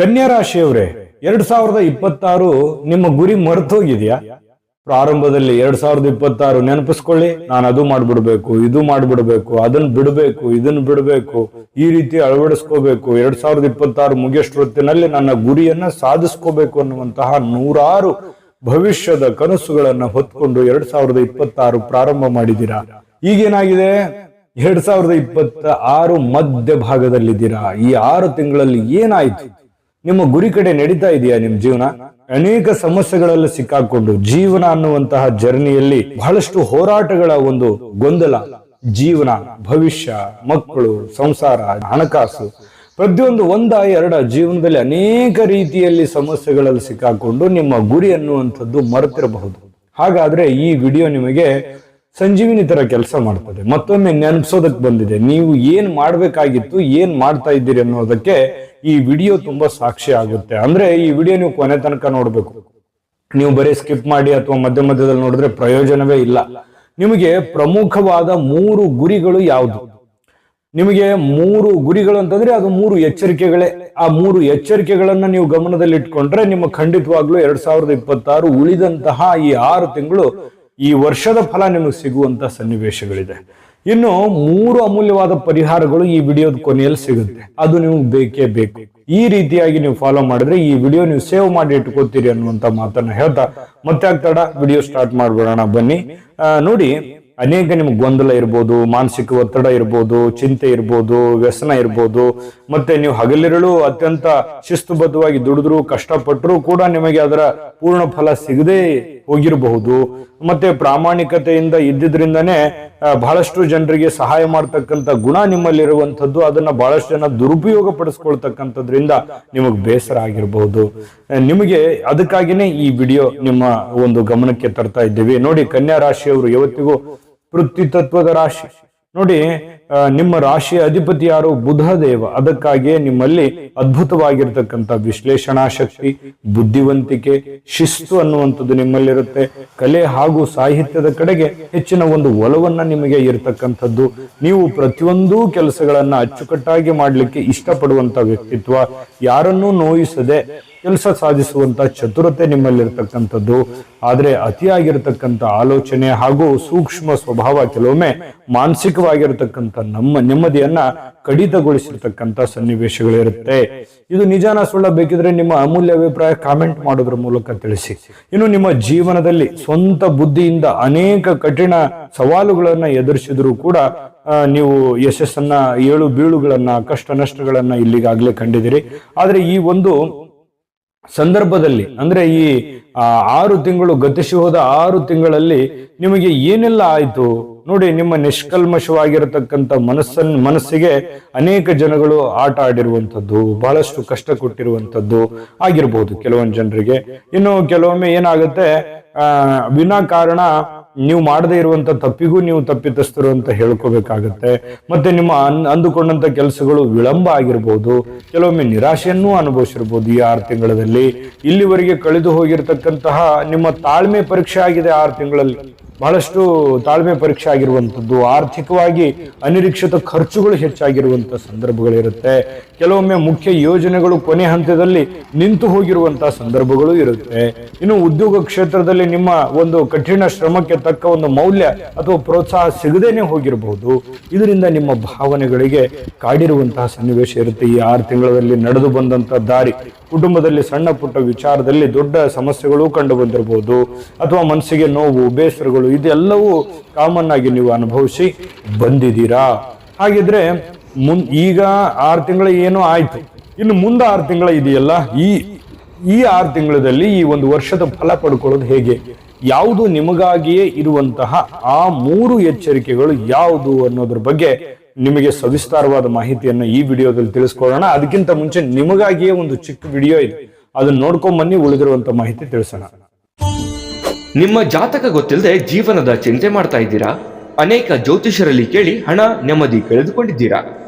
ಕನ್ಯಾ ರಾಶಿಯವರೇ, 2026 ನಿಮ್ಮ ಗುರಿ ಮರೆತೋಗಿದ್ಯಾ? ಪ್ರಾರಂಭದಲ್ಲಿ 2026 ನೆನಪಿಸ್ಕೊಳ್ಳಿ, ನಾನು ಅದು ಮಾಡ್ಬಿಡ್ಬೇಕು, ಇದು ಮಾಡ್ಬಿಡ್ಬೇಕು, ಅದನ್ನ ಬಿಡಬೇಕು, ಇದನ್ನ ಬಿಡಬೇಕು, ಈ ರೀತಿ ಅಳವಡಿಸ್ಕೋಬೇಕು, 2026 ಮುಗಿಯಷ್ಟೊತ್ತಿನಲ್ಲಿ ನನ್ನ ಗುರಿಯನ್ನ ಸಾಧಿಸ್ಕೋಬೇಕು ಅನ್ನುವಂತಹ 100 ಭವಿಷ್ಯದ ಕನಸುಗಳನ್ನ ಹೊತ್ಕೊಂಡು 2026 ಪ್ರಾರಂಭ ಮಾಡಿದ್ದೀರಾ. ಈಗೇನಾಗಿದೆ? 2026 ಮಧ್ಯ ಭಾಗದಲ್ಲಿದ್ದೀರಾ. ಈ 6 ತಿಂಗಳಲ್ಲಿ ಏನಾಯ್ತು? ನಿಮ್ಮ ಗುರಿ ಕಡೆ ನಡೀತಾ ಇದೆಯಾ ನಿಮ್ಮ ಜೀವನ? ಅನೇಕ ಸಮಸ್ಯೆಗಳಲ್ಲಿ ಸಿಕ್ಕಾಕೊಂಡು ಜೀವನ ಅನ್ನುವಂತಹ ಜರ್ನಿಯಲ್ಲಿ ಬಹಳಷ್ಟು ಹೋರಾಟಗಳ ಒಂದು ಗೊಂದಲ, ಜೀವನ, ಭವಿಷ್ಯ, ಮಕ್ಕಳು, ಸಂಸಾರ, ಹಣಕಾಸು, ಪ್ರತಿಯೊಂದು ಎರಡ ಜೀವನದಲ್ಲಿ ಅನೇಕ ರೀತಿಯಲ್ಲಿ ಸಮಸ್ಯೆಗಳಲ್ಲಿ ಸಿಕ್ಕಾಕೊಂಡು ನಿಮ್ಮ ಗುರಿ ಅನ್ನುವಂಥದ್ದು ಮರೆತಿರಬಹುದು. ಹಾಗಾದ್ರೆ ಈ ವಿಡಿಯೋ ನಿಮಗೆ ಸಂಜೀವಿನಿ ತರ ಕೆಲಸ ಮಾಡ್ತದೆ. ಮತ್ತೊಮ್ಮೆ ನೆನಪಿಸೋದಕ್ಕೆ ಬಂದಿದೆ. ನೀವು ಏನ್ ಮಾಡ್ಬೇಕಾಗಿತ್ತು, ಏನ್ ಮಾಡ್ತಾ ಇದ್ದೀರಿ ಅನ್ನೋದಕ್ಕೆ ಈ ವಿಡಿಯೋ ತುಂಬಾ ಸಾಕ್ಷಿ ಆಗುತ್ತೆ. ಅಂದ್ರೆ ಈ ವಿಡಿಯೋ ನೀವು ಕೊನೆ ತನಕ ನೋಡ್ಬೇಕು. ನೀವು ಬರೀ ಸ್ಕಿಪ್ ಮಾಡಿ ಅಥವಾ ಮಧ್ಯ ಮಧ್ಯದಲ್ಲಿ ನೋಡಿದ್ರೆ ಪ್ರಯೋಜನವೇ ಇಲ್ಲ. ನಿಮಗೆ ಪ್ರಮುಖವಾದ 3 ಗುರಿಗಳು ಯಾವುದು? ನಿಮಗೆ 3 ಗುರಿಗಳು ಅಂತಂದ್ರೆ ಅದು 3 ಎಚ್ಚರಿಕೆಗಳೇ. ಆ 3 ಎಚ್ಚರಿಕೆಗಳನ್ನ ನೀವು ಗಮನದಲ್ಲಿ ಇಟ್ಕೊಂಡ್ರೆ ನಿಮ್ಮ ಖಂಡಿತವಾಗ್ಲೂ 2026 ಉಳಿದಂತಹ ಈ 6 ತಿಂಗಳು ಈ ವರ್ಷದ ಫಲ ನಿಮಗೆ ಸಿಗುವಂತ ಸನ್ನಿವೇಶಗಳಿದೆ. ಇನ್ನು 3 ಅಮೂಲ್ಯವಾದ ಪರಿಹಾರಗಳು ಈ ವಿಡಿಯೋದ ಕೊನೆಯಲ್ಲಿ ಸಿಗುತ್ತೆ. ಅದು ನಿಮ್ಗೆ ಬೇಕೇ ಬೇಕು. ಈ ರೀತಿಯಾಗಿ ನೀವು ಫಾಲೋ ಮಾಡಿದ್ರೆ ಈ ವಿಡಿಯೋ ನೀವು ಸೇವ್ ಮಾಡಿ ಇಟ್ಕೋತೀರಿ ಅನ್ನುವಂತ ಮಾತನ್ನ ಹೇಳ್ತಾ ಮತ್ತೆ ಆಗ್ತಾಡ ವಿಡಿಯೋ ಸ್ಟಾರ್ಟ್ ಮಾಡ್ಬಿಡೋಣ ಬನ್ನಿ. ನೋಡಿ, ಅನೇಕ ನಿಮ್ಗೆ ಗೊಂದಲ ಇರ್ಬೋದು, ಮಾನಸಿಕ ಒತ್ತಡ ಇರ್ಬೋದು, ಚಿಂತೆ ಇರ್ಬೋದು, ವ್ಯಸನ ಇರ್ಬೋದು, ಮತ್ತೆ ನೀವು ಹಗಲಿರಲು ಅತ್ಯಂತ ಶಿಸ್ತುಬದ್ಧವಾಗಿ ದುಡಿದ್ರು ಕಷ್ಟಪಟ್ಟರು ಕೂಡ ನಿಮಗೆ ಅದರ ಪೂರ್ಣ ಫಲ ಸಿಗದೆ ಹೋಗಿರಬಹುದು. ಮತ್ತೆ ಪ್ರಾಮಾಣಿಕತೆಯಿಂದ ಇದ್ದಿದ್ರಿಂದನೇ ಬಹಳಷ್ಟು ಜನರಿಗೆ ಸಹಾಯ ಮಾಡ್ತಕ್ಕಂಥ ಗುಣ ನಿಮ್ಮಲ್ಲಿರುವಂಥದ್ದು, ಅದನ್ನ ಬಹಳಷ್ಟು ಜನ ದುರುಪಯೋಗ ಪಡಿಸ್ಕೊಳ್ತಕ್ಕಂಥದ್ರಿಂದ ನಿಮಗೆ ಬೇಸರ ಆಗಿರಬಹುದು. ನಿಮಗೆ ಅದಕ್ಕಾಗಿನೇ ಈ ವಿಡಿಯೋ ನಿಮ್ಮ ಒಂದು ಗಮನಕ್ಕೆ ತರ್ತಾ ಇದ್ದೀವಿ. ನೋಡಿ, ಕನ್ಯಾ ರಾಶಿಯವರು ಯಾವತ್ತಿಗೂ ಪೃಥ್ವಿ ತತ್ವದ ರಾಶಿ. ನೋಡಿ, ನಿಮ್ಮ ರಾಶಿಯ ಅಧಿಪತಿ ಯಾರು? ಬುಧ ದೇವ. ಅದಕ್ಕಾಗಿಯೇ ನಿಮ್ಮಲ್ಲಿ ಅದ್ಭುತವಾಗಿರ್ತಕ್ಕಂಥ ವಿಶ್ಲೇಷಣಾ ಶಕ್ತಿ, ಬುದ್ಧಿವಂತಿಕೆ, ಶಿಸ್ತು ಅನ್ನುವಂಥದ್ದು ನಿಮ್ಮಲ್ಲಿರುತ್ತೆ. ಕಲೆ ಹಾಗೂ ಸಾಹಿತ್ಯದ ಕಡೆಗೆ ಹೆಚ್ಚಿನ ಒಂದು ಒಲವನ್ನ ನಿಮಗೆ ಇರತಕ್ಕಂಥದ್ದು. ನೀವು ಪ್ರತಿಯೊಂದು ಕೆಲಸಗಳನ್ನ ಅಚ್ಚುಕಟ್ಟಾಗಿ ಮಾಡ್ಲಿಕ್ಕೆ ಇಷ್ಟಪಡುವಂತ ವ್ಯಕ್ತಿತ್ವ, ಯಾರನ್ನೂ ನೋಯಿಸದೆ ಕೆಲಸ ಸಾಧಿಸುವಂತ ಚತುರತೆ ನಿಮ್ಮಲ್ಲಿರ್ತಕ್ಕಂಥದ್ದು. ಆದ್ರೆ ಅತಿಯಾಗಿರ್ತಕ್ಕಂಥ ಆಲೋಚನೆ ಹಾಗೂ ಸೂಕ್ಷ್ಮ ಸ್ವಭಾವ ಕೆಲವೊಮ್ಮೆ ಮಾನಸಿಕವಾಗಿರ್ತಕ್ಕಂಥ ನಮ್ಮ ನೆಮ್ಮದಿಯನ್ನ ಕಡಿತಗೊಳಿಸಿರ್ತಕ್ಕಂಥ ಸನ್ನಿವೇಶಗಳಿರುತ್ತೆ. ಇದು ನಿಜಾನ ಸುಳ್ಳ ಬೇಕಿದ್ರೆ ನಿಮ್ಮ ಅಮೂಲ್ಯ ಅಭಿಪ್ರಾಯ ಕಾಮೆಂಟ್ ಮಾಡೋದ್ರ ಮೂಲಕ ತಿಳಿಸಿ. ಇನ್ನು ನಿಮ್ಮ ಜೀವನದಲ್ಲಿ ಸ್ವಂತ ಬುದ್ಧಿಯಿಂದ ಅನೇಕ ಕಠಿಣ ಸವಾಲುಗಳನ್ನ ಎದುರಿಸಿದ್ರು ಕೂಡ ನೀವು ಯಶಸ್ಸನ್ನ, ಏಳು ಬೀಳುಗಳನ್ನ, ಕಷ್ಟ ನಷ್ಟಗಳನ್ನ ಇಲ್ಲಿಗಾಗ್ಲೇ ಕಂಡಿದ್ದೀರಿ. ಆದ್ರೆ ಈ ಒಂದು ಸಂದರ್ಭದಲ್ಲಿ ಅಂದ್ರೆ ಈ 6 ತಿಂಗಳು ಗತಿಸಿ ಹೋದ 6 ತಿಂಗಳಲ್ಲಿ ನಿಮಗೆ ಏನೆಲ್ಲ ಆಯ್ತು ನೋಡಿ. ನಿಮ್ಮ ನಿಷ್ಕಲ್ಮಶವಾಗಿರತಕ್ಕಂಥ ಮನಸ್ಸಿಗೆ ಅನೇಕ ಜನಗಳು ಆಟ ಆಡಿರುವಂಥದ್ದು, ಬಹಳಷ್ಟು ಕಷ್ಟ ಕೊಟ್ಟಿರುವಂಥದ್ದು ಆಗಿರ್ಬೋದು ಕೆಲವೊಂದು ಜನರಿಗೆ. ಇನ್ನು ಕೆಲವೊಮ್ಮೆ ಏನಾಗುತ್ತೆ, ವಿನಾಕಾರಣ ನೀವು ಮಾಡದೇ ಇರುವಂತ ತಪ್ಪಿಗೂ ನೀವು ತಪ್ಪಿತಸ್ಥರು ಅಂತ ಹೇಳ್ಕೋಬೇಕಾಗತ್ತೆ. ಮತ್ತೆ ನಿಮ್ಮ ಅಂದುಕೊಂಡಂತ ಕೆಲಸಗಳು ವಿಳಂಬ ಆಗಿರ್ಬೋದು, ಕೆಲವೊಮ್ಮೆ ನಿರಾಶೆಯನ್ನೂ ಅನುಭವಿಸಿರ್ಬೋದು. ಈ 6 ತಿಂಗಳಲ್ಲಿ ಇಲ್ಲಿವರೆಗೆ ಕಳೆದು ಹೋಗಿರ್ತಕ್ಕಂತಹ ನಿಮ್ಮ ತಾಳ್ಮೆ ಪರೀಕ್ಷೆ ಆಗಿದೆ. 6 ತಿಂಗಳಲ್ಲಿ ಬಹಳಷ್ಟು ತಾಳ್ಮೆ ಪರೀಕ್ಷೆ ಆಗಿರುವಂಥದ್ದು. ಆರ್ಥಿಕವಾಗಿ ಅನಿರೀಕ್ಷಿತ ಖರ್ಚುಗಳು ಹೆಚ್ಚಾಗಿರುವಂತಹ ಸಂದರ್ಭಗಳಿರುತ್ತೆ. ಕೆಲವೊಮ್ಮೆ ಮುಖ್ಯ ಯೋಜನೆಗಳು ಕೊನೆ ಹಂತದಲ್ಲಿ ನಿಂತು ಹೋಗಿರುವಂತಹ ಸಂದರ್ಭಗಳು ಇರುತ್ತೆ. ಇನ್ನು ಉದ್ಯೋಗ ಕ್ಷೇತ್ರದಲ್ಲಿ ನಿಮ್ಮ ಒಂದು ಕಠಿಣ ಶ್ರಮಕ್ಕೆ ತಕ್ಕ ಒಂದು ಮೌಲ್ಯ ಅಥವಾ ಪ್ರೋತ್ಸಾಹ ಸಿಗದೇನೆ ಹೋಗಿರಬಹುದು. ಇದರಿಂದ ನಿಮ್ಮ ಭಾವನೆಗಳಿಗೆ ಕಾಡಿರುವಂತಹ ಸನ್ನಿವೇಶ ಇರುತ್ತೆ. ಈ 6 ತಿಂಗಳಲ್ಲಿ ನಡೆದು ಬಂದಂತ ದಾರಿ, ಕುಟುಂಬದಲ್ಲಿ ಸಣ್ಣ ಪುಟ್ಟ ವಿಚಾರದಲ್ಲಿ ದೊಡ್ಡ ಸಮಸ್ಯೆಗಳು ಕಂಡು ಬಂದಿರಬಹುದು, ಅಥವಾ ಮನಸ್ಸಿಗೆ ನೋವು, ಬೇಸರಗಳು, ಇದೆಲ್ಲವೂ ಕಾಮನ್ ಆಗಿ ನೀವು ಅನುಭವಿಸಿ ಬಂದಿದ್ದೀರಾ. ಹಾಗಿದ್ರೆ ಈಗ 6 ತಿಂಗಳ ಏನೋ ಆಯ್ತು, ಇನ್ನು ಮುಂದೆ 6 ತಿಂಗಳ ಇದೆಯಲ್ಲ, ಈ 6 ತಿಂಗಳಲ್ಲಿ ಈ ಒಂದು ವರ್ಷದ ಫಲ ಪಡ್ಕೊಳ್ಳೋದು ಹೇಗೆ, ಯಾವುದು ನಿಮಗಾಗಿಯೇ ಇರುವಂತಹ ಆ 3 ಎಚ್ಚರಿಕೆಗಳು ಯಾವುದು ಅನ್ನೋದ್ರ ಬಗ್ಗೆ ನಿಮಗೆ ಸವಿಸ್ತಾರವಾದ ಮಾಹಿತಿಯನ್ನು ಈ ವಿಡಿಯೋದಲ್ಲಿ ತಿಳಿಸ್ಕೊಳ್ಳೋಣ. ಅದಕ್ಕಿಂತ ಮುಂಚೆ ನಿಮಗಾಗಿಯೇ ಒಂದು ಚಿಕ್ಕ ವಿಡಿಯೋ ಇದೆ, ಅದನ್ನ ನೋಡ್ಕೊಂಡ್ ಬನ್ನಿ, ಉಳಿದಿರುವಂತ ಮಾಹಿತಿ ತಿಳಿಸೋಣ. ನಿಮ್ಮ ಜಾತಕ ಗೊತ್ತಿಲ್ಲದೆ ಜೀವನದ ಚಿಂತೆ ಮಾಡ್ತಾ ಇದ್ದೀರಾ? ಅನೇಕ ಜ್ಯೋತಿಷರಲ್ಲಿ ಕೇಳಿ ಹಣ, ನೆಮ್ಮದಿ ಕಳೆದುಕೊಂಡಿದ್ದೀರಾ?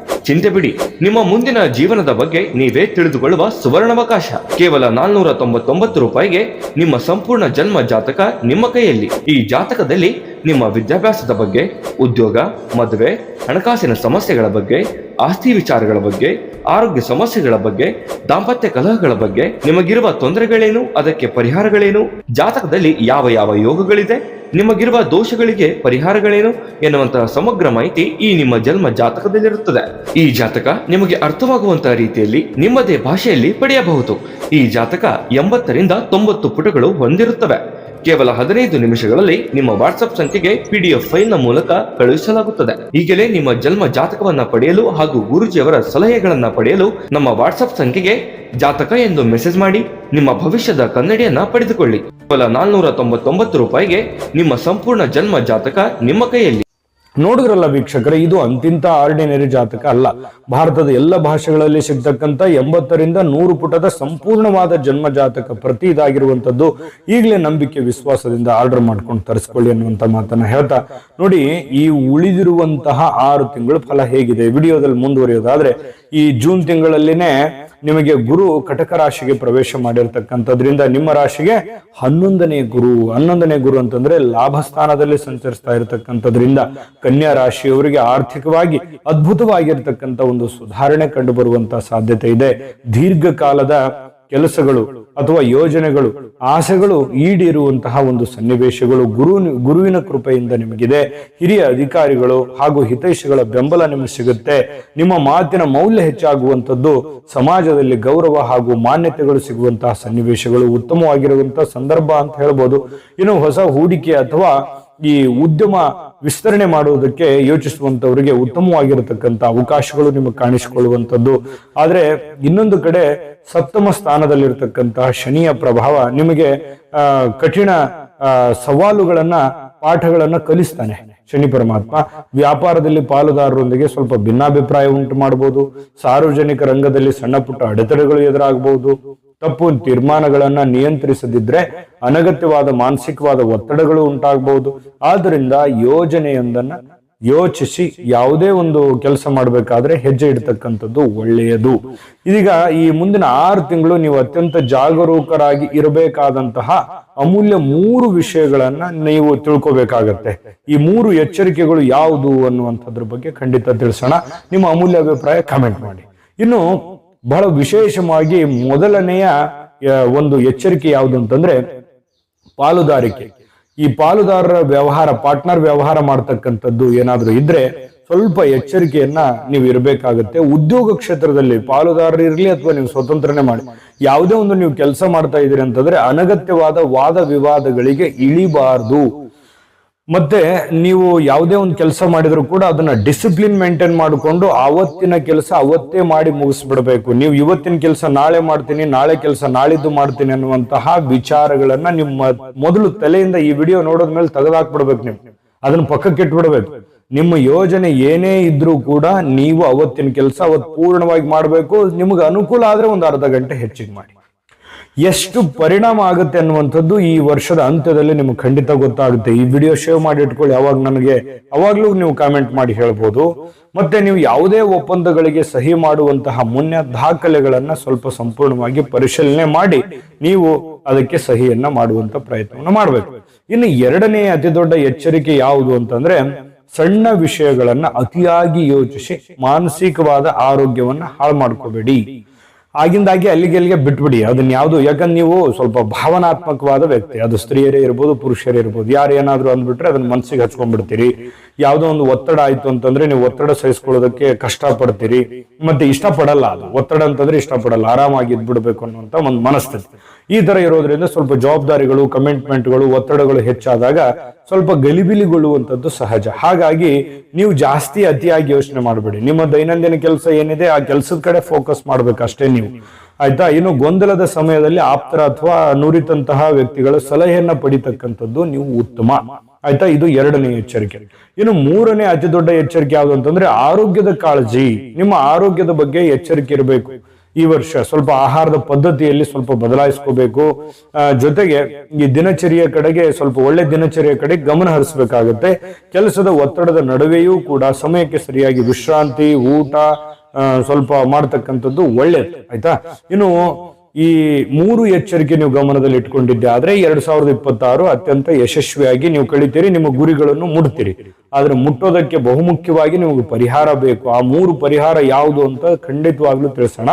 ಚಿಂತೆ ಬಿಡಿ, ನಿಮ್ಮ ಮುಂದಿನ ಜೀವನದ ಬಗ್ಗೆ ನೀವೇ ತಿಳಿದುಕೊಳ್ಳುವ ಸುವರ್ಣಾವಕಾಶ. ಕೇವಲ 499 ರೂಪಾಯಿಗೆ ನಿಮ್ಮ ಸಂಪೂರ್ಣ ಜನ್ಮ ಜಾತಕ ನಿಮ್ಮ ಕೈಯಲ್ಲಿ. ಈ ಜಾತಕದಲ್ಲಿ ನಿಮ್ಮ ವಿದ್ಯಾಭ್ಯಾಸದ ಬಗ್ಗೆ, ಉದ್ಯೋಗ, ಮದುವೆ, ಹಣಕಾಸಿನ ಸಮಸ್ಯೆಗಳ ಬಗ್ಗೆ, ಆಸ್ತಿ ವಿಚಾರಗಳ ಬಗ್ಗೆ, ಆರೋಗ್ಯ ಸಮಸ್ಯೆಗಳ ಬಗ್ಗೆ, ದಾಂಪತ್ಯ ಕಲಹಗಳ ಬಗ್ಗೆ, ನಿಮಗಿರುವ ತೊಂದರೆಗಳೇನು, ಅದಕ್ಕೆ ಪರಿಹಾರಗಳೇನು, ಜಾತಕದಲ್ಲಿ ಯಾವ ಯಾವ ಯೋಗಗಳಿದೆ, ನಿಮಗಿರುವ ದೋಷಗಳಿಗೆ ಪರಿಹಾರಗಳೇನು ಎನ್ನುವಂತಹ ಸಮಗ್ರ ಮಾಹಿತಿ ಈ ನಿಮ್ಮ ಜನ್ಮ ಜಾತಕದಲ್ಲಿರುತ್ತದೆ. ಈ ಜಾತಕ ನಿಮಗೆ ಅರ್ಥವಾಗುವಂತಹ ರೀತಿಯಲ್ಲಿ ನಿಮ್ಮದೇ ಭಾಷೆಯಲ್ಲಿ ಪಡೆಯಬಹುದು. ಈ ಜಾತಕ 80ರಿಂದ 90 ಪುಟಗಳು ಹೊಂದಿರುತ್ತವೆ. ಕೇವಲ 15 ನಿಮಿಷಗಳಲ್ಲಿ ನಿಮ್ಮ ವಾಟ್ಸ್ಆಪ್ ಸಂಖ್ಯೆಗೆ PDF ಫೈಲ್ ನ ಮೂಲಕ ಕಳುಹಿಸಲಾಗುತ್ತದೆ. ಈಗಲೇ ನಿಮ್ಮ ಜನ್ಮ ಜಾತಕವನ್ನ ಪಡೆಯಲು ಹಾಗೂ ಗುರುಜಿಯವರ ಸಲಹೆಗಳನ್ನ ಪಡೆಯಲು ನಮ್ಮ ವಾಟ್ಸ್ಆಪ್ ಸಂಖ್ಯೆಗೆ ಜಾತಕ ಎಂದು ಮೆಸೇಜ್ ಮಾಡಿ ನಿಮ್ಮ ಭವಿಷ್ಯದ ಕನ್ನಡಿಯನ್ನ ಪಡೆದುಕೊಳ್ಳಿ. ಕೇವಲ 499 ರೂಪಾಯಿಗೆ ನಿಮ್ಮ ಸಂಪೂರ್ಣ ಜನ್ಮ ಜಾತಕ ನಿಮ್ಮ ಕೈಯಲ್ಲಿ. ನೋಡಿದ್ರಲ್ಲ ವೀಕ್ಷಕರೇ, ಇದು ಅಂತಿಂತ ಆರ್ಡಿನರಿ ಜಾತಕ ಅಲ್ಲ. ಭಾರತದ ಎಲ್ಲ ಭಾಷೆಗಳಲ್ಲಿ ಸಿಗ್ತಕ್ಕಂಥ 80ರಿಂದ 100 ಪುಟದ ಸಂಪೂರ್ಣವಾದ ಜನ್ಮ ಜಾತಕ ಪ್ರತಿ ಇದಾಗಿರುವಂತದ್ದು. ಈಗಲೇ ನಂಬಿಕೆ ವಿಶ್ವಾಸದಿಂದ ಆರ್ಡರ್ ಮಾಡ್ಕೊಂಡು ತರಿಸ್ಕೊಳ್ಳಿ ಅನ್ನುವಂತ ಮಾತನ್ನ ಹೇಳ್ತಾ, ನೋಡಿ ಈ ಉಳಿದಿರುವಂತಹ 6 ತಿಂಗಳು ಫಲ ಹೇಗಿದೆ ವಿಡಿಯೋದಲ್ಲಿ ಮುಂದುವರಿಯೋದಾದ್ರೆ, ಈ ಜೂನ್ ತಿಂಗಳಲ್ಲಿನೇ ನಿಮಗೆ ಗುರು ಕಟಕ ರಾಶಿಗೆ ಪ್ರವೇಶ ಮಾಡಿರ್ತಕ್ಕಂಥದ್ರಿಂದ ನಿಮ್ಮ ರಾಶಿಗೆ 11ನೇ ಗುರು ಅಂತಂದ್ರೆ ಲಾಭ ಸ್ಥಾನದಲ್ಲಿ ಸಂಚರಿಸ್ತಾ ಇರತಕ್ಕಂಥದ್ರಿಂದ ಕನ್ಯಾ ರಾಶಿಯವರಿಗೆ ಆರ್ಥಿಕವಾಗಿ ಅದ್ಭುತವಾಗಿರ್ತಕ್ಕಂಥ ಒಂದು ಸುಧಾರಣೆ ಕಂಡು ಬರುವಂತಹ ಸಾಧ್ಯತೆ ಇದೆ. ದೀರ್ಘಕಾಲದ ಕೆಲಸಗಳು ಅಥವಾ ಯೋಜನೆಗಳು, ಆಸೆಗಳು ಈಡೇರುವಂತಹ ಒಂದು ಸನ್ನಿವೇಶಗಳು ಗುರುವಿನ ಕೃಪೆಯಿಂದ ನಿಮಗಿದೆ. ಹಿರಿಯ ಅಧಿಕಾರಿಗಳು ಹಾಗೂ ಹಿತೈಷಿಗಳ ಬೆಂಬಲ ನಿಮಗೆ ಸಿಗುತ್ತೆ. ನಿಮ್ಮ ಮಾತಿನ ಮೌಲ್ಯ ಹೆಚ್ಚಾಗುವಂಥದ್ದು, ಸಮಾಜದಲ್ಲಿ ಗೌರವ ಹಾಗೂ ಮಾನ್ಯತೆಗಳು ಸಿಗುವಂತಹ ಸನ್ನಿವೇಶಗಳು ಉತ್ತಮವಾಗಿರುವಂತಹ ಸಂದರ್ಭ ಅಂತ ಹೇಳ್ಬೋದು. ಇನ್ನು ಹೊಸ ಹೂಡಿಕೆ ಅಥವಾ ಈ ಉದ್ಯಮ ವಿಸ್ತರಣೆ ಮಾಡುವುದಕ್ಕೆ ಯೋಚಿಸುವಂತವರಿಗೆ ಉತ್ತಮವಾಗಿರತಕ್ಕಂಥ ಅವಕಾಶಗಳು ನಿಮಗೆ ಕಾಣಿಸಿಕೊಳ್ಳುವಂಥದ್ದು. ಆದ್ರೆ ಇನ್ನೊಂದು ಕಡೆ ಸಪ್ತಮ ಸ್ಥಾನದಲ್ಲಿರ್ತಕ್ಕಂತಹ ಶನಿಯ ಪ್ರಭಾವ ನಿಮಗೆ ಕಠಿಣ ಸವಾಲುಗಳನ್ನ ಪಾಠಗಳನ್ನ ಕಲಿಸ್ತಾನೆ. ಶನಿ ಪರಮಾತ್ಮ ವ್ಯಾಪಾರದಲ್ಲಿ ಪಾಲುದಾರರೊಂದಿಗೆ ಸ್ವಲ್ಪ ಭಿನ್ನಾಭಿಪ್ರಾಯ ಉಂಟು ಮಾಡಬಹುದು. ಸಾರ್ವಜನಿಕ ರಂಗದಲ್ಲಿ ಸಣ್ಣ ಪುಟ್ಟ ಅಡೆತಡೆಗಳು ಎದುರಾಗಬಹುದು. ತಪ್ಪು ತೀರ್ಮಾನಗಳನ್ನ ನಿಯಂತ್ರಿಸದಿದ್ರೆ ಅನಗತ್ಯವಾದ ಮಾನಸಿಕವಾದ ಒತ್ತಡಗಳು ಉಂಟಾಗಬಹುದು. ಆದ್ರಿಂದ ಯೋಜನೆಯೊಂದನ್ನ ಯೋಚಿಸಿ ಯಾವುದೇ ಒಂದು ಕೆಲಸ ಮಾಡಬೇಕಾದ್ರೆ ಹೆಜ್ಜೆ ಇಡ್ತಕ್ಕಂಥದ್ದು ಒಳ್ಳೆಯದು. ಇದೀಗ ಈ ಮುಂದಿನ 6 ತಿಂಗಳು ನೀವು ಅತ್ಯಂತ ಜಾಗರೂಕರಾಗಿ ಇರಬೇಕಾದಂತಹ ಅಮೂಲ್ಯ 3 ವಿಷಯಗಳನ್ನ ನೀವು ತಿಳ್ಕೋಬೇಕಾಗತ್ತೆ. ಈ 3 ಎಚ್ಚರಿಕೆಗಳು ಯಾವುದು ಅನ್ನುವಂಥದ್ರ ಬಗ್ಗೆ ಖಂಡಿತ ತಿಳಿಸೋಣ. ನಿಮ್ಮ ಅಮೂಲ್ಯ ಅಭಿಪ್ರಾಯ ಕಾಮೆಂಟ್ ಮಾಡಿ. ಇನ್ನು ಬಹಳ ವಿಶೇಷವಾಗಿ ಮೊದಲನೆಯ ಒಂದು ಎಚ್ಚರಿಕೆ ಯಾವುದು ಅಂತಂದ್ರೆ ಪಾಲುದಾರಿಕೆ. ಈ ಪಾಲುದಾರರ ವ್ಯವಹಾರ, ಪಾರ್ಟ್ನರ್ ವ್ಯವಹಾರ ಮಾಡ್ತಕ್ಕಂಥದ್ದು ಏನಾದ್ರೂ ಇದ್ರೆ ಸ್ವಲ್ಪ ಎಚ್ಚರಿಕೆಯನ್ನ ನೀವು ಇರಬೇಕಾಗುತ್ತೆ. ಉದ್ಯೋಗ ಕ್ಷೇತ್ರದಲ್ಲಿ ಪಾಲುದಾರರು ಇರಲಿ ಅಥವಾ ನೀವು ಸ್ವತಂತ್ರನೇ ಮಾಡಿ ಯಾವುದೇ ಒಂದು ನೀವು ಕೆಲಸ ಮಾಡ್ತಾ ಇದ್ದೀರಿ ಅಂತಂದ್ರೆ ಅನಗತ್ಯವಾದ ವಾದ ವಿವಾದಗಳಿಗೆ ಇಳಿಬಾರ್ದು. ಮತ್ತೆ ನೀವು ಯಾವುದೇ ಒಂದು ಕೆಲಸ ಮಾಡಿದ್ರು ಕೂಡ ಅದನ್ನ ಡಿಸಿಪ್ಲಿನ್ ಮೇಂಟೈನ್ ಮಾಡಿಕೊಂಡು ಅವತ್ತಿನ ಕೆಲಸ ಅವತ್ತೇ ಮಾಡಿ ಮುಗಿಸ್ಬಿಡ್ಬೇಕು. ನೀವು ಇವತ್ತಿನ ಕೆಲಸ ನಾಳೆ ಮಾಡ್ತೀನಿ, ನಾಳೆ ಕೆಲಸ ನಾಳಿದ್ದು ಮಾಡ್ತೀನಿ ಅನ್ನುವಂತಹ ವಿಚಾರಗಳನ್ನ ನಿಮ್ಮ ಮೊದಲು ತಲೆಯಿಂದ ಈ ವಿಡಿಯೋ ನೋಡೋದ್ಮೇಲೆ ತೆಗೆದಾಕ್ಬಿಡ್ಬೇಕು. ನೀವು ಅದನ್ನ ಪಕ್ಕಕ್ಕೆ ಇಟ್ಬಿಡ್ಬೇಕು. ನಿಮ್ಮ ಯೋಜನೆ ಏನೇ ಇದ್ರೂ ಕೂಡ ನೀವು ಅವತ್ತಿನ ಕೆಲಸ ಅವತ್ತು ಪೂರ್ಣವಾಗಿ ಮಾಡಬೇಕು. ನಿಮ್ಗೆ ಅನುಕೂಲ ಆದ್ರೆ ಒಂದು ಅರ್ಧ ಗಂಟೆ ಹೆಚ್ಚಿಗೆ ಮಾಡಿ. ಎಷ್ಟು ಪರಿಣಾಮ ಆಗುತ್ತೆ ಅನ್ನುವಂಥದ್ದು ಈ ವರ್ಷದ ಅಂತ್ಯದಲ್ಲಿ ನಿಮ್ಗೆ ಖಂಡಿತ ಗೊತ್ತಾಗುತ್ತೆ. ಈ ವಿಡಿಯೋ ಶೇವ್ ಮಾಡಿ ಇಟ್ಕೊಳ್ಳಿ. ಅವಾಗ್ಲೂ ನೀವು ಕಾಮೆಂಟ್ ಮಾಡಿ ಹೇಳ್ಬೋದು. ಮತ್ತೆ ನೀವು ಯಾವುದೇ ಒಪ್ಪಂದಗಳಿಗೆ ಸಹಿ ಮಾಡುವಂತಹ ಮುನ್ನ ದಾಖಲೆಗಳನ್ನ ಸ್ವಲ್ಪ ಸಂಪೂರ್ಣವಾಗಿ ಪರಿಶೀಲನೆ ಮಾಡಿ ನೀವು ಅದಕ್ಕೆ ಸಹಿಯನ್ನ ಮಾಡುವಂತ ಪ್ರಯತ್ನವನ್ನು ಮಾಡಬೇಕು. ಇನ್ನು ಎರಡನೇ ಅತಿ ದೊಡ್ಡ ಎಚ್ಚರಿಕೆ ಯಾವುದು ಅಂತಂದ್ರೆ, ಸಣ್ಣ ವಿಷಯಗಳನ್ನ ಅತಿಯಾಗಿ ಯೋಚಿಸಿ ಮಾನಸಿಕವಾದ ಆರೋಗ್ಯವನ್ನ ಹಾಳು ಮಾಡ್ಕೋಬೇಡಿ. ಆಗಿಂದಾಗಿ ಅಲ್ಲಿಗೆ ಬಿಟ್ಬಿಡಿ ಅದನ್ನ ಯಾವುದು. ಯಾಕಂದ್ರೆ ನೀವು ಸ್ವಲ್ಪ ಭಾವನಾತ್ಮಕವಾದ ವ್ಯಕ್ತಿ, ಅದು ಸ್ತ್ರೀಯರೇ ಇರ್ಬೋದು ಪುರುಷರೇ ಇರ್ಬೋದು. ಯಾರು ಏನಾದ್ರು ಅಂದ್ಬಿಟ್ರೆ ಅದನ್ನ ಮನಸ್ಸಿಗೆ ಹಚ್ಕೊಂಡ್ಬಿಡ್ತೀರಿ. ಯಾವುದೋ ಒಂದು ಒತ್ತಡ ಆಯ್ತು ಅಂತಂದ್ರೆ ನೀವು ಒತ್ತಡ ಸಹಿಸ್ಕೊಳ್ಳೋದಕ್ಕೆ ಕಷ್ಟ ಪಡ್ತೀರಿ. ಮತ್ತೆ ಇಷ್ಟಪಡಲ್ಲ, ಅದು ಒತ್ತಡ ಅಂತಂದ್ರೆ ಇಷ್ಟಪಡಲ್ಲ, ಆರಾಮಾಗಿ ಇದ್ಬಿಡ್ಬೇಕು ಅನ್ನುವಂತ ಒಂದು ಮನಸ್ಥಿತಿ. ಈ ತರ ಇರೋದ್ರಿಂದ ಸ್ವಲ್ಪ ಜವಾಬ್ದಾರಿಗಳು, ಕಮಿಟ್ಮೆಂಟ್ಗಳು, ಒತ್ತಡಗಳು ಹೆಚ್ಚಾದಾಗ ಸ್ವಲ್ಪ ಗಲಿಬಿಲಿಗೊಳ್ಳುವಂಥದ್ದು ಸಹಜ. ಹಾಗಾಗಿ ನೀವು ಜಾಸ್ತಿ ಅತಿಯಾಗಿ ಯೋಚನೆ ಮಾಡಬೇಡಿ. ನಿಮ್ಮ ದೈನಂದಿನ ಕೆಲಸ ಏನಿದೆ ಆ ಕೆಲಸದ ಕಡೆ ಫೋಕಸ್ ಮಾಡ್ಬೇಕಷ್ಟೇ ನೀವು, ಆಯ್ತಾ. ಇನ್ನು ಗೊಂದಲದ ಸಮಯದಲ್ಲಿ ಆಪ್ತರ ಅಥವಾ ನುರಿತಂತಹ ವ್ಯಕ್ತಿಗಳ ಸಲಹೆಯನ್ನ ಪಡಿತಕ್ಕಂಥದ್ದು ನೀವು ಉತ್ತಮ, ಆಯ್ತಾ. ಇದು ಎರಡನೇ ಎಚ್ಚರಿಕೆ. ಇನ್ನು ಮೂರನೇ ಅತಿ ದೊಡ್ಡ ಎಚ್ಚರಿಕೆ ಯಾವುದು ಅಂತಂದ್ರೆ ಆರೋಗ್ಯದ ಕಾಳಜಿ. ನಿಮ್ಮ ಆರೋಗ್ಯದ ಬಗ್ಗೆ ಎಚ್ಚರಿಕೆ ಇರಬೇಕು. ಈ ವರ್ಷ ಸ್ವಲ್ಪ ಆಹಾರದ ಪದ್ಧತಿಯಲ್ಲಿ ಸ್ವಲ್ಪ ಬದಲಾಯಿಸ್ಕೋಬೇಕು. ಜೊತೆಗೆ ಈ ದಿನಚರಿಯ ಕಡೆಗೆ ಸ್ವಲ್ಪ ಒಳ್ಳೆ ದಿನಚರಿಯ ಕಡೆ ಗಮನ ಹರಿಸಬೇಕಾಗುತ್ತೆ. ಕೆಲಸದ ಒತ್ತಡದ ನಡುವೆಯೂ ಕೂಡ ಸಮಯಕ್ಕೆ ಸರಿಯಾಗಿ ವಿಶ್ರಾಂತಿ, ಊಟ ಸ್ವಲ್ಪ ಮಾಡ್ತಕ್ಕಂಥದ್ದು ಒಳ್ಳೇದು, ಆಯ್ತಾ. ಇನ್ನು ಈ 3 ಎಚ್ಚರಿಕೆ ನೀವು ಗಮನದಲ್ಲಿ ಇಟ್ಕೊಂಡಿದ್ದೆ ಆದ್ರೆ 2026 ಅತ್ಯಂತ ಯಶಸ್ವಿಯಾಗಿ ನೀವು ಕಳಿತೀರಿ, ನಿಮ್ಮ ಗುರಿಗಳನ್ನು ಮುಟ್ತೀರಿ. ಆದ್ರೆ ಮುಟ್ಟೋದಕ್ಕೆ ಬಹುಮುಖ್ಯವಾಗಿ ನಿಮಗೆ ಪರಿಹಾರ ಬೇಕು. ಆ 3 ಪರಿಹಾರ ಯಾವುದು ಅಂತ ಖಂಡಿತವಾಗ್ಲೂ ತಿಳಿಸೋಣ.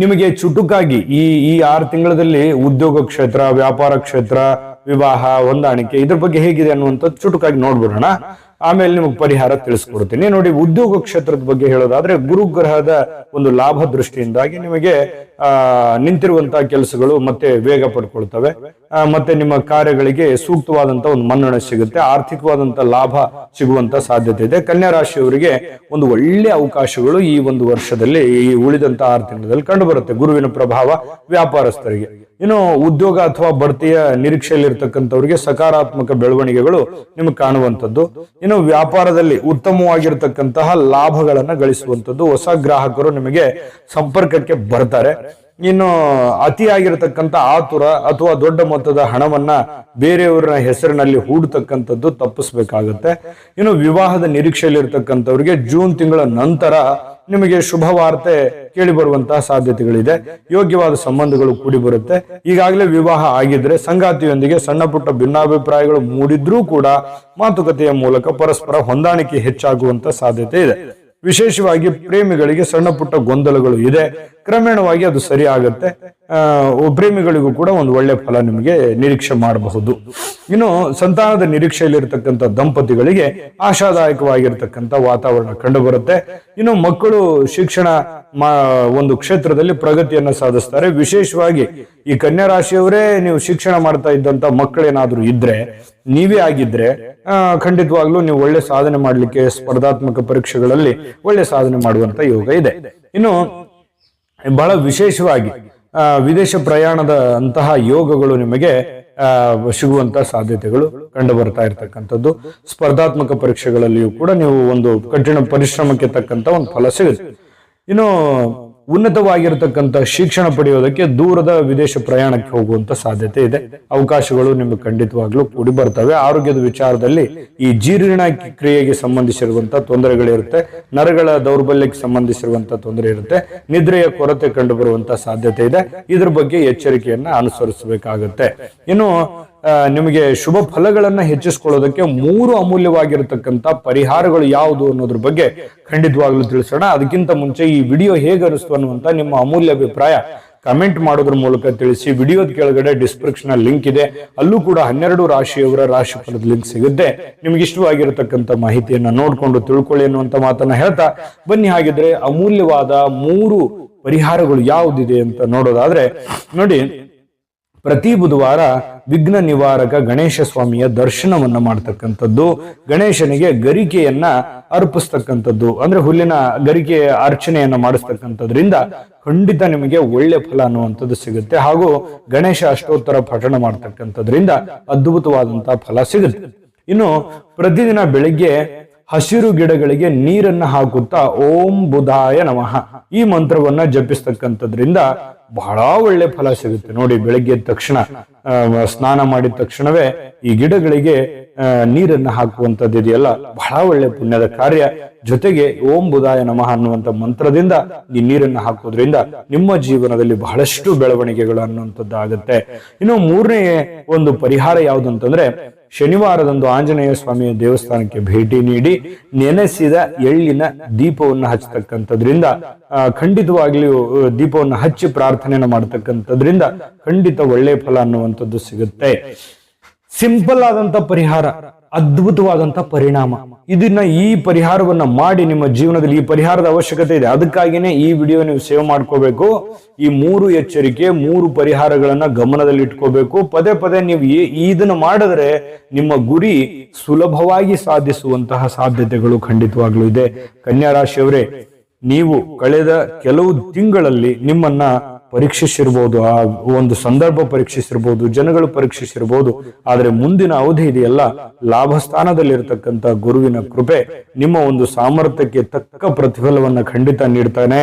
ನಿಮಗೆ ಚುಟುಕಾಗಿ ಈ 6 ತಿಂಗಳಲ್ಲಿ ಉದ್ಯೋಗ ಕ್ಷೇತ್ರ, ವ್ಯಾಪಾರ ಕ್ಷೇತ್ರ, ವಿವಾಹ, ಹೊಂದಾಣಿಕೆ ಇದ್ರ ಬಗ್ಗೆ ಹೇಗಿದೆ ಅನ್ನುವಂಥದ್ದು ಚುಟುಕಾಗಿ ನೋಡ್ಬಿಡೋಣ. ಆಮೇಲೆ ನಿಮಗೆ ಪರಿಹಾರ ತಿಳಿಸ್ಕೊಡ್ತೀನಿ. ನೋಡಿ, ಉದ್ಯೋಗ ಕ್ಷೇತ್ರದ ಬಗ್ಗೆ ಹೇಳೋದಾದ್ರೆ ಗುರುಗ್ರಹದ ಒಂದು ಲಾಭ ದೃಷ್ಟಿಯಿಂದಾಗಿ ನಿಮಗೆ ನಿಂತಿರುವಂತಹ ಕೆಲಸಗಳು ಮತ್ತೆ ವೇಗ ಪಡ್ಕೊಳ್ತವೆ. ಮತ್ತೆ ನಿಮ್ಮ ಕಾರ್ಯಗಳಿಗೆ ಸೂಕ್ತವಾದಂತ ಒಂದು ಮನ್ನಣೆ ಸಿಗುತ್ತೆ, ಆರ್ಥಿಕವಾದಂತ ಲಾಭ ಸಿಗುವಂತ ಸಾಧ್ಯತೆ ಇದೆ. ಕನ್ಯಾ ರಾಶಿಯವರಿಗೆ ಒಂದು ಒಳ್ಳೆ ಅವಕಾಶಗಳು ಈ ಒಂದು ವರ್ಷದಲ್ಲಿ, ಈ ಉಳಿದಂತ 6 ತಿಂಗಳಲ್ಲಿ ಕಂಡು ಬರುತ್ತೆ. ಗುರುವಿನ ಪ್ರಭಾವ ವ್ಯಾಪಾರಸ್ಥರಿಗೆ. ಇನ್ನು ಉದ್ಯೋಗ ಅಥವಾ ಬಡ್ತಿಯ ನಿರೀಕ್ಷೆಯಲ್ಲಿರ್ತಕ್ಕಂಥವ್ರಿಗೆ ಸಕಾರಾತ್ಮಕ ಬೆಳವಣಿಗೆಗಳು ನಿಮಗೆ ಕಾಣುವಂಥದ್ದು. ಇನ್ನು ವ್ಯಾಪಾರದಲ್ಲಿ ಉತ್ತಮವಾಗಿರ್ತಕ್ಕಂತಹ ಲಾಭಗಳನ್ನ ಗಳಿಸುವಂಥದ್ದು. ಹೊಸ ಗ್ರಾಹಕರು ನಿಮಗೆ ಸಂಪರ್ಕಕ್ಕೆ ಬರ್ತಾರೆ. ಇನ್ನು ಅತಿಯಾಗಿರ್ತಕ್ಕಂಥ ಆತುರ ಅಥವಾ ದೊಡ್ಡ ಮೊತ್ತದ ಹಣವನ್ನ ಬೇರೆಯವರ ಹೆಸರಿನಲ್ಲಿ ಹೂಡತಕ್ಕಂಥದ್ದು ತಪ್ಪಿಸ್ಬೇಕಾಗತ್ತೆ. ಇನ್ನು ವಿವಾಹದ ನಿರೀಕ್ಷೆಯಲ್ಲಿರ್ತಕ್ಕಂಥವ್ರಿಗೆ ಜೂನ್ ತಿಂಗಳ ನಂತರ ನಿಮಗೆ ಶುಭ ವಾರ್ತೆ ಕೇಳಿ ಬರುವಂತಹ ಸಾಧ್ಯತೆಗಳಿದೆ. ಯೋಗ್ಯವಾದ ಸಂಬಂಧಗಳು ಕೂಡಿ ಬರುತ್ತೆ. ಈಗಾಗಲೇ ವಿವಾಹ ಆಗಿದ್ರೆ ಸಂಗಾತಿಯೊಂದಿಗೆ ಸಣ್ಣ ಪುಟ್ಟ ಭಿನ್ನಾಭಿಪ್ರಾಯಗಳು ಮೂಡಿದ್ರೂ ಕೂಡ ಮಾತುಕತೆಯ ಮೂಲಕ ಪರಸ್ಪರ ಹೊಂದಾಣಿಕೆ ಹೆಚ್ಚಾಗುವಂತ ಸಾಧ್ಯತೆ ಇದೆ. ವಿಶೇಷವಾಗಿ ಪ್ರೇಮಿಗಳಿಗೆ ಸಣ್ಣ ಪುಟ್ಟ ಗೊಂದಲಗಳು ಇದೆ, ಕ್ರಮೇಣವಾಗಿ ಅದು ಸರಿ ಆಗತ್ತೆ. ಪ್ರೇಮಿಗಳಿಗೂ ಕೂಡ ಒಂದು ಒಳ್ಳೆ ಫಲ ನಿಮಗೆ ನಿರೀಕ್ಷೆ ಮಾಡಬಹುದು. ಇನ್ನು ಸಂತಾನದ ನಿರೀಕ್ಷೆಯಲ್ಲಿರ್ತಕ್ಕಂಥ ದಂಪತಿಗಳಿಗೆ ಆಶಾದಾಯಕವಾಗಿರ್ತಕ್ಕಂಥ ವಾತಾವರಣ ಕಂಡು ಬರುತ್ತೆ. ಇನ್ನು ಮಕ್ಕಳು ಶಿಕ್ಷಣ ಒಂದು ಕ್ಷೇತ್ರದಲ್ಲಿ ಪ್ರಗತಿಯನ್ನ ಸಾಧಿಸ್ತಾರೆ. ವಿಶೇಷವಾಗಿ ಈ ಕನ್ಯಾ ರಾಶಿಯವರೇ ನೀವು ಶಿಕ್ಷಣ ಮಾಡ್ತಾ ಇದ್ದಂತ ಮಕ್ಕಳೇನಾದ್ರೂ ಇದ್ರೆ, ನೀವೇ ಆಗಿದ್ರೆ ಖಂಡಿತವಾಗ್ಲೂ ನೀವು ಒಳ್ಳೆ ಸಾಧನೆ ಮಾಡ್ಲಿಕ್ಕೆ ಸ್ಪರ್ಧಾತ್ಮಕ ಪರೀಕ್ಷೆಗಳಲ್ಲಿ ಒಳ್ಳೆ ಸಾಧನೆ ಮಾಡುವಂತ ಯೋಗ ಇದೆ. ಇನ್ನು ಬಹಳ ವಿಶೇಷವಾಗಿ ವಿದೇಶ ಪ್ರಯಾಣದ ಅಂತಹ ಯೋಗಗಳು ನಿಮಗೆ ಸಿಗುವಂತ ಸಾಧ್ಯತೆಗಳು ಕಂಡು ಬರ್ತಾ ಇರ್ತಕ್ಕಂಥದ್ದು. ಸ್ಪರ್ಧಾತ್ಮಕ ಪರೀಕ್ಷೆಗಳಲ್ಲಿಯೂ ಕೂಡ ನೀವು ಒಂದು ಕಠಿಣ ಪರಿಶ್ರಮಕ್ಕೆ ತಕ್ಕಂತ ಒಂದು ಫಲ ಸಿಗುತ್ತೆ. ಇನ್ನು ಉನ್ನತವಾಗಿರ್ತಕ್ಕಂಥ ಶಿಕ್ಷಣ ಪಡೆಯೋದಕ್ಕೆ ದೂರದ ವಿದೇಶ ಪ್ರಯಾಣಕ್ಕೆ ಹೋಗುವಂತ ಸಾಧ್ಯತೆ ಇದೆ. ಅವಕಾಶಗಳು ನಿಮಗೆ ಖಂಡಿತವಾಗ್ಲೂ ಕೂಡಿ ಬರ್ತವೆ. ಆರೋಗ್ಯದ ವಿಚಾರದಲ್ಲಿ ಈ ಜೀರ್ಣ ಕ್ರಿಯೆಗೆ ಸಂಬಂಧಿಸಿರುವಂತಹ ತೊಂದರೆಗಳಿರುತ್ತೆ, ನರಗಳ ದೌರ್ಬಲ್ಯಕ್ಕೆ ಸಂಬಂಧಿಸಿರುವಂತಹ ತೊಂದರೆ ಇರುತ್ತೆ, ನಿದ್ರೆಯ ಕೊರತೆ ಕಂಡು ಬರುವಂತಹ ಸಾಧ್ಯತೆ ಇದೆ. ಇದ್ರ ಬಗ್ಗೆ ಎಚ್ಚರಿಕೆಯನ್ನ ಅನುಸರಿಸಬೇಕಾಗತ್ತೆ. ಇನ್ನು ನಿಮಗೆ ಶುಭ ಫಲಗಳನ್ನ ಹೆಚ್ಚಿಸ್ಕೊಳ್ಳೋದಕ್ಕೆ 3 ಅಮೂಲ್ಯವಾಗಿರತಕ್ಕಂತ ಪರಿಹಾರಗಳು ಯಾವುದು ಅನ್ನೋದ್ರ ಬಗ್ಗೆ ಖಂಡಿತವಾಗ್ಲೂ ತಿಳಿಸೋಣ. ಅದಕ್ಕಿಂತ ಮುಂಚೆ ಈ ವಿಡಿಯೋ ಹೇಗೆ ಅನಿಸ್ತು ಅನ್ನುವಂತ ನಿಮ್ಮ ಅಮೂಲ್ಯ ಅಭಿಪ್ರಾಯ ಕಮೆಂಟ್ ಮಾಡೋದ್ರ ಮೂಲಕ ತಿಳಿಸಿ. ವಿಡಿಯೋದ ಕೆಳಗಡೆ ಡಿಸ್ಕ್ರಿಪ್ಷನ್ ಲಿಂಕ್ ಇದೆ, ಅಲ್ಲೂ ಕೂಡ 12 ರಾಶಿಯವರ ರಾಶಿ ಫಲದ ಲಿಂಕ್ ಸಿಗುತ್ತೆ. ನಿಮ್ಗೆ ಇಷ್ಟವಾಗಿರತಕ್ಕಂತ ಮಾಹಿತಿಯನ್ನ ನೋಡ್ಕೊಂಡು ತಿಳ್ಕೊಳ್ಳಿ ಅನ್ನುವಂತ ಮಾತನ್ನ ಹೇಳ್ತಾ ಬನ್ನಿ. ಹಾಗಿದ್ರೆ ಅಮೂಲ್ಯವಾದ 3 ಪರಿಹಾರಗಳು ಯಾವುದಿದೆ ಅಂತ ನೋಡೋದಾದ್ರೆ, ನೋಡಿ, ಪ್ರತಿ ಬುಧವಾರ ವಿಘ್ನ ನಿವಾರಕ ಗಣೇಶ ಸ್ವಾಮಿಯ ದರ್ಶನವನ್ನ ಮಾಡ್ತಕ್ಕಂಥದ್ದು, ಗಣೇಶನಿಗೆ ಗರಿಕೆಯನ್ನ ಅರ್ಪಿಸ್ತಕ್ಕಂಥದ್ದು, ಅಂದ್ರೆ ಹುಲ್ಲಿನ ಗರಿಕೆ ಅರ್ಚನೆಯನ್ನ ಮಾಡಿಸ್ತಕ್ಕಂಥದ್ರಿಂದ ಖಂಡಿತ ನಿಮಗೆ ಒಳ್ಳೆ ಫಲ ಅನ್ನುವಂಥದ್ದು ಸಿಗುತ್ತೆ. ಹಾಗೂ ಗಣೇಶ ಅಷ್ಟೋತ್ತರ ಪಠಣ ಮಾಡ್ತಕ್ಕಂಥದ್ರಿಂದ ಅದ್ಭುತವಾದಂತಹ ಫಲ ಸಿಗುತ್ತೆ. ಇನ್ನು ಪ್ರತಿದಿನ ಬೆಳಿಗ್ಗೆ ಹಸಿರು ಗಿಡಗಳಿಗೆ ನೀರನ್ನ ಹಾಕುತ್ತಾ ಓಂ ಬುಧಾಯ ನಮಃ ಈ ಮಂತ್ರವನ್ನ ಜಪಿಸ್ತಕ್ಕಂಥದ್ರಿಂದ ಬಹಳ ಒಳ್ಳೆ ಫಲ ಸಿಗುತ್ತೆ. ನೋಡಿ, ಬೆಳಗ್ಗೆ ತಕ್ಷಣ ಸ್ನಾನ ಮಾಡಿದ ತಕ್ಷಣವೇ ಈ ಗಿಡಗಳಿಗೆ ನೀರನ್ನ ಹಾಕುವಂಥದ್ದು ಇದೆಯಲ್ಲ, ಬಹಳ ಒಳ್ಳೆ ಪುಣ್ಯದ ಕಾರ್ಯ. ಜೊತೆಗೆ ಓಂ ಬುಧಾಯ ನಮಃ ಅನ್ನುವಂಥ ಮಂತ್ರದಿಂದ ಈ ನೀರನ್ನ ಹಾಕೋದ್ರಿಂದ ನಿಮ್ಮ ಜೀವನದಲ್ಲಿ ಬಹಳಷ್ಟು ಬೆಳವಣಿಗೆಗಳು ಅನ್ನುವಂಥದ್ದು ಆಗುತ್ತೆ. ಇನ್ನು 3ನೇ ಒಂದು ಪರಿಹಾರ ಯಾವುದು ಅಂತಂದ್ರೆ, ಶನಿವಾರದಂದು ಆಂಜನೇಯ ಸ್ವಾಮಿಯ ದೇವಸ್ಥಾನಕ್ಕೆ ಭೇಟಿ ನೀಡಿ ನೆನೆಸಿದ ಎಳ್ಳಿನ ದೀಪವನ್ನು ಹಚ್ಚತಕ್ಕಂಥದ್ರಿಂದ ಖಂಡಿತವಾಗ್ಲಿಯೂ ದೀಪವನ್ನು ಹಚ್ಚಿ ಪ್ರಾರ್ಥನೆಯನ್ನು ಮಾಡತಕ್ಕಂಥದ್ರಿಂದ ಖಂಡಿತ ಒಳ್ಳೆ ಫಲ ಅನ್ನುವಂಥದ್ದು ಸಿಗುತ್ತೆ. ಸಿಂಪಲ್ ಆದಂತ ಪರಿಹಾರ, ಅದ್ಭುತವಾದಂತ ಪರಿಣಾಮ. ಈ ಪರಿಹಾರವನ್ನ ಮಾಡಿ ನಿಮ್ಮ ಜೀವನದಲ್ಲಿ ಈ ಪರಿಹಾರದ ಅವಶ್ಯಕತೆ ಇದೆ. ಅದಕ್ಕಾಗಿನೇ ಈ ವಿಡಿಯೋ ನೀವು ಸೇವ್ ಮಾಡ್ಕೋಬೇಕು. ಈ 3 ಎಚ್ಚರಿಕೆ, 3 ಪರಿಹಾರಗಳನ್ನ ಗಮನದಲ್ಲಿ ಇಟ್ಕೋಬೇಕು. ಪದೇ ಪದೇ ನೀವು ಇದನ್ನ ಮಾಡಿದ್ರೆ ನಿಮ್ಮ ಗುರಿ ಸುಲಭವಾಗಿ ಸಾಧಿಸುವಂತಹ ಸಾಧ್ಯತೆಗಳು ಖಂಡಿತವಾಗ್ಲೂ ಇದೆ. ಕನ್ಯಾ ರಾಶಿಯವರೇ, ನೀವು ಕಳೆದ ಕೆಲವು ತಿಂಗಳಲ್ಲಿ ನಿಮ್ಮನ್ನ ಪರೀಕ್ಷಿಸಿರ್ಬೋದು, ಆ ಒಂದು ಸಂದರ್ಭ ಪರೀಕ್ಷಿಸಿರ್ಬೋದು, ಜನಗಳು ಪರೀಕ್ಷಿಸಿರ್ಬೋದು. ಆದ್ರೆ ಮುಂದಿನ ಅವಧಿ ಇದೆಯಲ್ಲ, ಲಾಭ ಸ್ಥಾನದಲ್ಲಿರ್ತಕ್ಕಂಥ ಗುರುವಿನ ಕೃಪೆ ನಿಮ್ಮ ಒಂದು ಸಾಮರ್ಥ್ಯಕ್ಕೆ ತಕ್ಕ ಪ್ರತಿಫಲವನ್ನ ಖಂಡಿತ ನೀಡ್ತಾನೆ.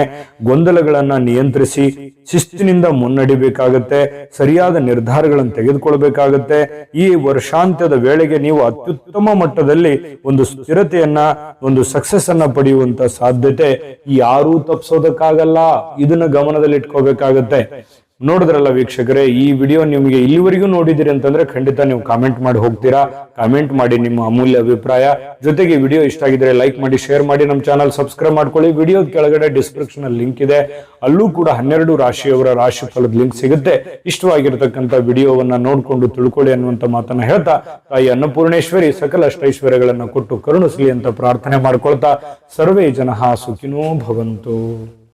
ಗೊಂದಲಗಳನ್ನ ನಿಯಂತ್ರಿಸಿ ಶಿಸ್ತಿನಿಂದ ಮುನ್ನಡಿಬೇಕಾಗತ್ತೆ, ಸರಿಯಾದ ನಿರ್ಧಾರಗಳನ್ನು ತೆಗೆದುಕೊಳ್ಬೇಕಾಗತ್ತೆ. ಈ ವರ್ಷಾಂತ್ಯದ ವೇಳೆಗೆ ನೀವು ಅತ್ಯುತ್ತಮ ಮಟ್ಟದಲ್ಲಿ ಒಂದು ಸ್ಥಿರತೆಯನ್ನ, ಒಂದು ಸಕ್ಸಸ್ ಅನ್ನ ಪಡೆಯುವಂತ ಸಾಧ್ಯತೆ ಯಾರೂ ತಪ್ಪಿಸೋದಕ್ಕಾಗಲ್ಲ. ಇದನ್ನ ಗಮನದಲ್ಲಿ ಇಟ್ಕೋಬೇಕಾಗತ್ತೆ. ಆಗುತ್ತೆ. ನೋಡಿದ್ರಲ್ಲ ವೀಕ್ಷಕರೇ, ಈ ವಿಡಿಯೋ ನಿಮಗೆ ಇಲ್ಲಿವರೆಗೂ ನೋಡಿದಿರಿ ಅಂತಂದ್ರೆ ಖಂಡಿತ ನೀವು ಕಾಮೆಂಟ್ ಮಾಡಿ ಹೋಗ್ತೀರಾ. ಕಾಮೆಂಟ್ ಮಾಡಿ ನಿಮ್ಮ ಅಮೂಲ್ಯ ಅಭಿಪ್ರಾಯ. ಜೊತೆಗೆ ವಿಡಿಯೋ ಇಷ್ಟ ಆಗಿದ್ರೆ ಲೈಕ್ ಮಾಡಿ, ಶೇರ್ ಮಾಡಿ, ನಮ್ಮ ಚಾನಲ್ ಸಬ್ಸ್ಕ್ರೈಬ್ ಮಾಡ್ಕೊಳ್ಳಿ. ವಿಡಿಯೋ ಕೆಳಗಡೆ ಡಿಸ್ಕ್ರಿಪ್ಷನ್ ಅಲ್ಲಿ ಲಿಂಕ್ ಇದೆ, ಅಲ್ಲೂ ಕೂಡ 12 ರಾಶಿಯವರ ರಾಶಿ ಫಲದ ಲಿಂಕ್ ಸಿಗುತ್ತೆ. ಇಷ್ಟವಾಗಿರ್ತಕ್ಕಂಥ ವಿಡಿಯೋವನ್ನ ನೋಡ್ಕೊಂಡು ತಿಳ್ಕೊಳ್ಳಿ ಅನ್ನುವಂತ ಮಾತನ್ನ ಹೇಳ್ತಾ, ತಾಯಿ ಅನ್ನಪೂರ್ಣೇಶ್ವರಿ ಸಕಲ ಅಷ್ಟೈಶ್ವರ್ಯಗಳನ್ನ ಕೊಟ್ಟು ಕರುಣಿಸಲಿ ಅಂತ ಪ್ರಾರ್ಥನೆ ಮಾಡ್ಕೊಳ್ತಾ, ಸರ್ವೇ ಜನಃ ಸುಖಿನೋ ಭವಂತು.